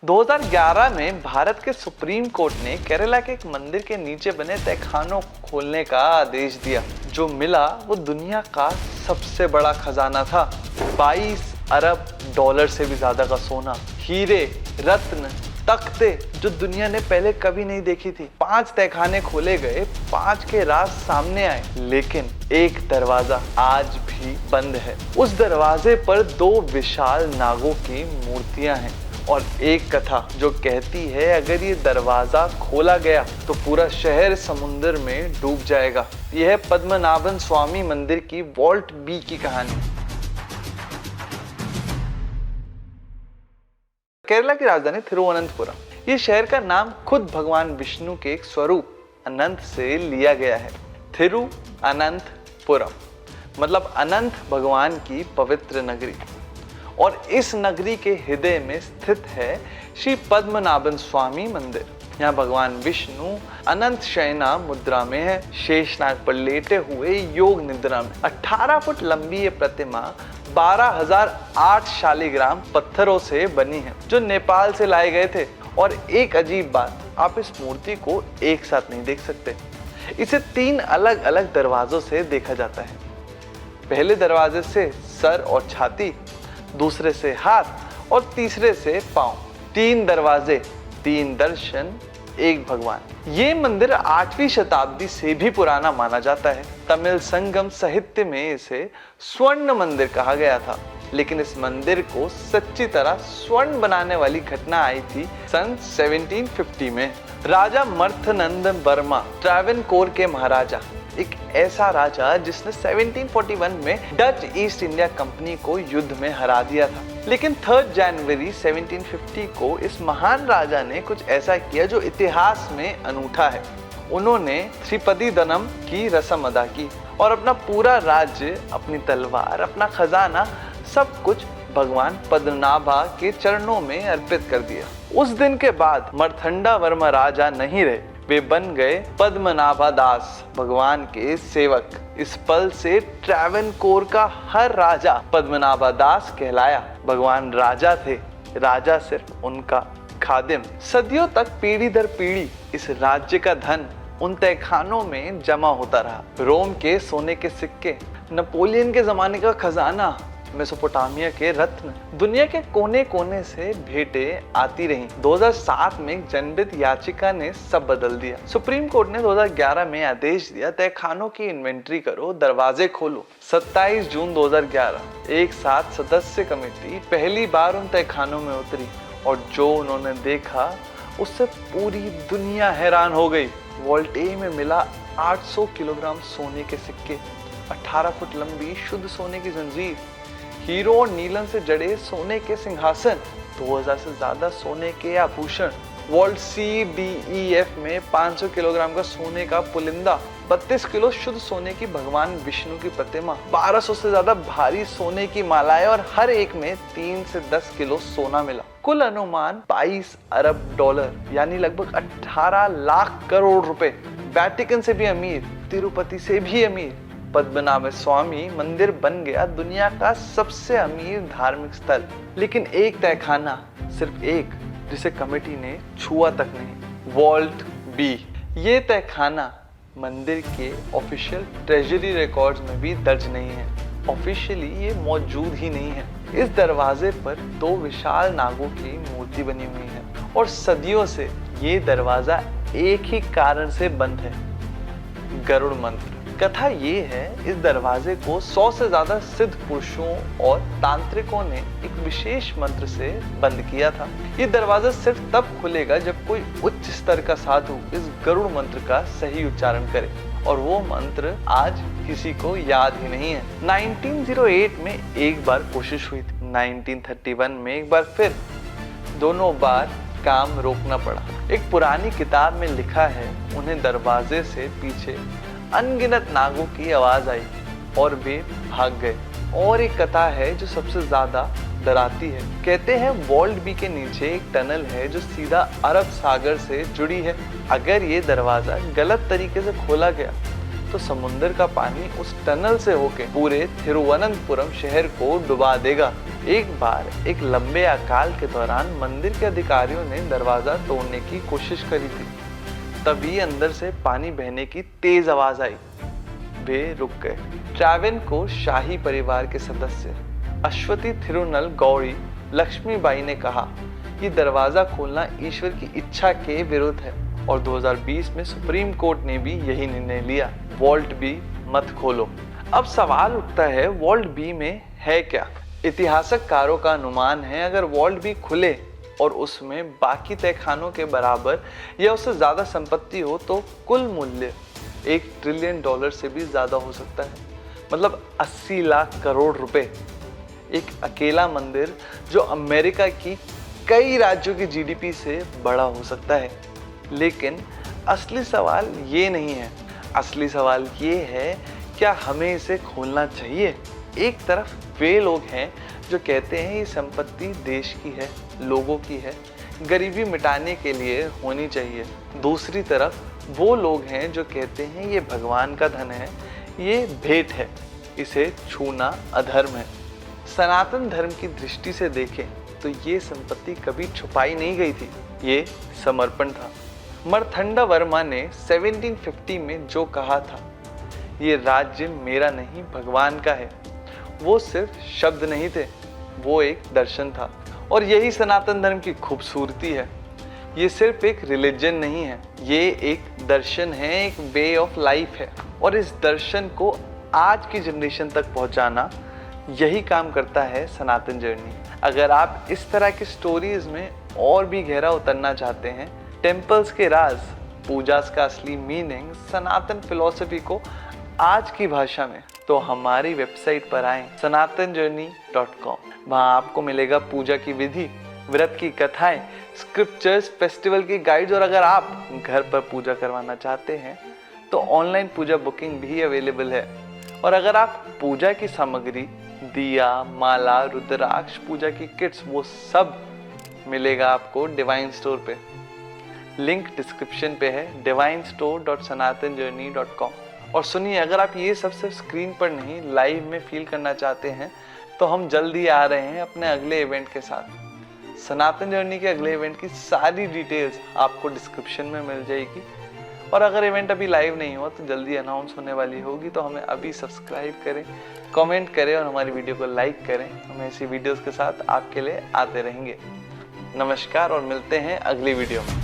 2011 में भारत के supreme court ने केरला के एक मंदिर के नीचे बने तहखानों खोलने का आदेश दिया। जो मिला वो दुनिया का सबसे बड़ा खजाना था। 22 अरब डॉलर से भी ज्यादा का सोना, हीरे, रत्न, तख्ते जो दुनिया ने पहले कभी नहीं देखी थी। 5 तहखाने खोले गए, 5 के राज सामने आए, लेकिन एक दरवाजा आज भी बंद है। उस दरवाजे पर 2 विशाल नागों की मूर्तियां हैं और एक कथा जो कहती है अगर ये दरवाजा खोला गया तो पूरा शहर समुद्र में डूब जाएगा। यह है पद्मनाभन स्वामी मंदिर की वॉल्ट बी की कहानी। केरला की राजधानी थिरुवनंतपुरम। ये शहर का नाम खुद भगवान विष्णु के एक स्वरूप अनंत से लिया गया है। थिरु अनंतपुरम मतलब अनंत भगवान की पवित्र नगरी। और इस नगरी के हृदय में स्थित है श्री पद्मनाभन स्वामी मंदिर। यहाँ भगवान विष्णु अनंत शयना मुद्रा में है, शेषनाग पर लेटे हुए योग निद्रा में। 18 फुट लंबी ये प्रतिमा 12,008 शालिग्राम पत्थरों से बनी है जो नेपाल से लाए गए थे। और एक अजीब बात, आप इस मूर्ति को एक साथ नहीं देख सकते। इसे 3 अलग अलग दरवाजों से देखा जाता है। पहले दरवाजे से सर और छाती, दूसरे से हाथ और तीसरे से पांव। 3 दरवाजे, 3 दर्शन, एक भगवान। ये मंदिर 8वीं शताब्दी से भी पुराना माना जाता है। तमिल संगम साहित्य में इसे स्वर्ण मंदिर कहा गया था। लेकिन इस मंदिर को सच्ची तरह स्वर्ण बनाने वाली घटना आई थी सन 1750 में। राजा मर्थनंद वर्मा ट्रावेनकोर के महाराजा, एक ऐसा राजा जिसने 1741 में डच ईस्ट इंडिया कंपनी को युद्ध में हरा दिया था। लेकिन 3 जनवरी 1750 को इस महान राजा ने कुछ ऐसा किया जो इतिहास में अनूठा है। उन्होंने त्रिपदी दनम की रस्म अदा की और अपना पूरा राज्य, अपनी तलवार, अपना खजाना, सब कुछ भगवान पद्मनाभा के चरणों में अर्पित कर दिया। उस दिन के बाद मर्थंडा वर्मा राजा नहीं रहे, वे बन गए पद्मनाभा दास, भगवान के सेवक। इस पल से ट्रावेनकोर का हर राजा पद्मनाभा दास कहलाया। भगवान राजा थे, राजा सिर्फ उनका खादिम। सदियों तक पीढ़ी दर पीढ़ी इस राज्य का धन उन तहखानों में जमा होता रहा। रोम के सोने के सिक्के, नेपोलियन के जमाने का खजाना, मेसोपोटामिया के रत्न, दुनिया के कोने कोने से भेंटें आती रहीं। 2007 में एक जनहित याचिका ने सब बदल दिया। सुप्रीम कोर्ट ने 2011 में आदेश दिया तहखानों की इन्वेंट्री करो, दरवाजे खोलो। 27 जून 2011 एक साथ सदस्य कमेटी पहली बार उन तहखानों में उतरी और जो उन्होंने देखा उससे पूरी दुनिया हैरान हो गई। वॉल्ट ए में मिला 800 किलोग्राम सोने के सिक्के, 18 फुट लंबी शुद्ध सोने की जंजीर, हीरो और नीलन से जड़े सोने के सिंहासन, 2000 से ज्यादा सोने के आभूषण। Vault C D E F में 500 किलोग्राम का सोने का पुलिंदा, 32 किलो शुद्ध सोने की भगवान विष्णु की प्रतिमा, 1200 से ज्यादा भारी सोने की मालाएं और हर एक में 3 से 10 किलो सोना मिला। कुल अनुमान 22 अरब डॉलर यानी लगभग 18 लाख करोड़ रुपए। वेटिकन से भी अमीर, तिरुपति से भी अमीर पद्मनाभ स्वामी मंदिर बन गया दुनिया का सबसे अमीर धार्मिक स्थल। लेकिन एक तहखाना, सिर्फ एक, जिसे कमेटी ने छुआ तक नहीं, वॉल्ट बी। ये तहखाना मंदिर के ऑफिशियल ट्रेजरी रिकॉर्ड्स में भी दर्ज नहीं है। ऑफिशियली ये मौजूद ही नहीं है। इस दरवाजे पर 2 विशाल नागों की मूर्ति बनी हुई है और सदियों से ये दरवाजा एक ही कारण से बंद है, गरुड़ मंत्र। कथा ये है, इस दरवाजे को 100 से ज्यादा सिद्ध पुरुषों और तांत्रिकों ने एक विशेष मंत्र से बंद किया था। ये दरवाजा सिर्फ तब खुलेगा जब कोई उच्च स्तर का साधु इस गरुड़ मंत्र का सही उच्चारण करे और वो मंत्र आज किसी को याद ही नहीं है। 1908 में एक बार कोशिश हुई थी, 1931 में एक बार फिर, दोनों बार काम रोकना पड़ा। एक पुरानी किताब में लिखा है उन्हें दरवाजे से पीछे अनगिनत नागों की आवाज आई और वे भाग गए। और एक कथा है जो सबसे ज्यादा डराती है। कहते हैं वॉल्ट बी के नीचे एक टनल है जो सीधा अरब सागर से जुड़ी है। अगर ये दरवाजा गलत तरीके से खोला गया तो समुद्र का पानी उस टनल से होके पूरे थिरुवनंतपुरम शहर को डुबा देगा। एक बार एक लंबे अकाल के दौरान मंदिर के अधिकारियों ने दरवाजा तोड़ने की कोशिश करी थी। तभी अंदर से पानी बहने की तेज आवाज आई। वे रुक गए। ट्रैवेनकोर शाही परिवार के सदस्य अश्वती थिरुनल गौरी लक्ष्मीबाई ने कहा कि दरवाजा खोलना ईश्वर की इच्छा के विरुद्ध है और 2020 में सुप्रीम कोर्ट ने भी यही निर्णय लिया, वॉल्ट बी मत खोलो। अब सवाल उठता है, वॉल्ट बी में है क्या? इतिहासकारों का अनुमान है अगर वॉल्ट बी खुले और उसमें बाकी तहखानों के बराबर या उससे ज्यादा संपत्ति हो तो कुल मूल्य $1 ट्रिलियन से भी ज्यादा हो सकता है, मतलब 80 लाख करोड़ रुपए। एक अकेला मंदिर जो अमेरिका की कई राज्यों की जीडीपी से बड़ा हो सकता है। लेकिन असली सवाल ये नहीं है। असली सवाल ये है, क्या हमें इसे खोलना चाहिए? एक तरफ वे लोग हैं जो कहते हैं ये संपत्ति देश की है, लोगों की है, गरीबी मिटाने के लिए होनी चाहिए। दूसरी तरफ वो लोग हैं जो कहते हैं ये भगवान का धन है, ये भेंट है, इसे छूना अधर्म है। सनातन धर्म की दृष्टि से देखें तो ये संपत्ति कभी छुपाई नहीं गई थी, ये समर्पण था। मरथंडा वर्मा ने 1750 में जो कहा था, ये राज्य मेरा नहीं भगवान का है, वो सिर्फ शब्द नहीं थे, वो एक दर्शन था। और यही सनातन धर्म की खूबसूरती है। ये सिर्फ एक रिलीजन नहीं है, ये एक दर्शन है, एक वे ऑफ लाइफ है। और इस दर्शन को आज की जनरेशन तक पहुंचाना, यही काम करता है सनातन जर्नी। अगर आप इस तरह की स्टोरीज में और भी गहरा उतरना चाहते हैं, टेम्पल्स के राज, पूजा का असली मीनिंग, सनातन फिलॉसफी को आज की भाषा में, तो हमारी वेबसाइट पर आएं sanathanjourney.com। वहाँ आपको मिलेगा पूजा की विधि, व्रत की कथाएं, स्क्रिप्चर्स, फेस्टिवल की गाइड्स, और अगर आप घर पर पूजा करवाना चाहते हैं तो ऑनलाइन पूजा बुकिंग भी अवेलेबल है। और अगर आप पूजा की सामग्री, दिया, माला, रुद्राक्ष, पूजा की किट्स, वो सब मिलेगा आपको डिवाइन स्टोर पे। लिंक डिस्क्रिप्शन पे है, divinestore.sanathanjourney.com। और सुनिए, अगर आप ये सब सिर्फ स्क्रीन पर नहीं लाइव में फील करना चाहते हैं तो हम जल्द ही आ रहे हैं अपने अगले इवेंट के साथ। सनातन जर्नी के अगले इवेंट की सारी डिटेल्स आपको डिस्क्रिप्शन में मिल जाएगी। और अगर इवेंट अभी लाइव नहीं हुआ तो जल्दी अनाउंस होने वाली होगी, तो हमें अभी सब्सक्राइब करें, कमेंट करें और हमारी वीडियो को लाइक करें। हम ऐसी वीडियोस के साथ आपके लिए आते रहेंगे। नमस्कार और मिलते हैं अगली वीडियो में।